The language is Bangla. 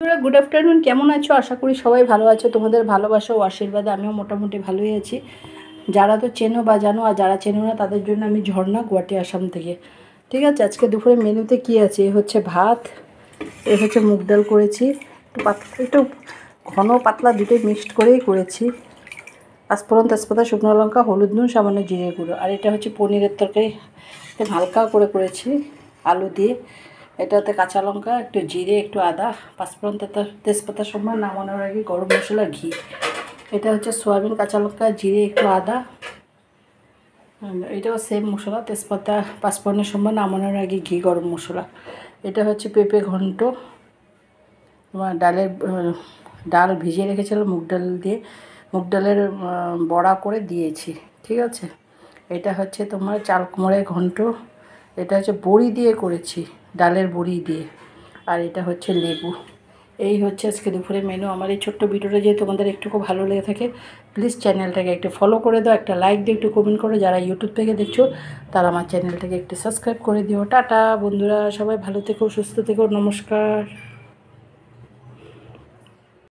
তোমরা গুড আফটারনুন, কেমন আছো? আশা করি সবাই ভালো আছো। তোমাদের ভালোবাসা ও আশীর্বাদে আমিও মোটামুটি ভালোই আছি। যারা তো চেনো বা জানো, আর যারা চেনো না তাদের জন্য আমি ঝর্ণা, গুয়াহাটি, আসাম থেকে। ঠিক আছে, আজকে দুপুরে মেনুতে কি আছে? এ হচ্ছে ভাত, এ হচ্ছে মুগ ডাল করেছি, একটু ঘন পাতলা দুটোই মিক্সড করেই করেছি। পাঁচফোড়ন, তেজপাতা, শুকনো লঙ্কা, হলুদ, নুন, সামান্য জিরে গুঁড়ো। আর এটা হচ্ছে পনিরের তরকারি, একটু হালকা করে করেছি আলু দিয়ে। এটাতে কাঁচা লঙ্কা, একটু জিরে, একটু আদা, পাঁচফোড়ন, তেজপাতার সময় নামানোর আগে গরম মশলা, ঘি। এটা হচ্ছে সয়াবিন, কাঁচা লঙ্কা, জিরে, একটু আদা। এটাও সেম মশলা, তেজপাতা, পাঁচফোড়নের সময় নামানোর আগে ঘি, গরম মশলা। এটা হচ্ছে পেঁপে ঘন্ট, তোমার ডাল ভিজিয়ে রেখেছিলাম মুগ ডাল দিয়ে, মুগ ডালের বড়া করে দিয়েছি। ঠিক আছে, এটা হচ্ছে তোমার চাল কুমড়োর ঘন্ট, এটা হচ্ছে বড়ি দিয়ে করেছি, ডালের বড়ি দিয়ে। আর এটা হচ্ছে লেবু। এই হচ্ছে আজকে দুপুরে মেনু। আমার এই ছোট্ট ভিডিওটা যদি তোমাদের একটুকু ভালো লেগে থাকে, প্লিজ চ্যানেলটাকে একটু ফলো করে দাও, একটা লাইক দিয়ে একটু কমেন্ট করো। যারা ইউটিউব থেকে দেখছো তারা আমার চ্যানেলটাকে একটু সাবস্ক্রাইব করে দিও। টাটা বন্ধুরা, সবাই ভালো থেকো, সুস্থ থেকো, নমস্কার।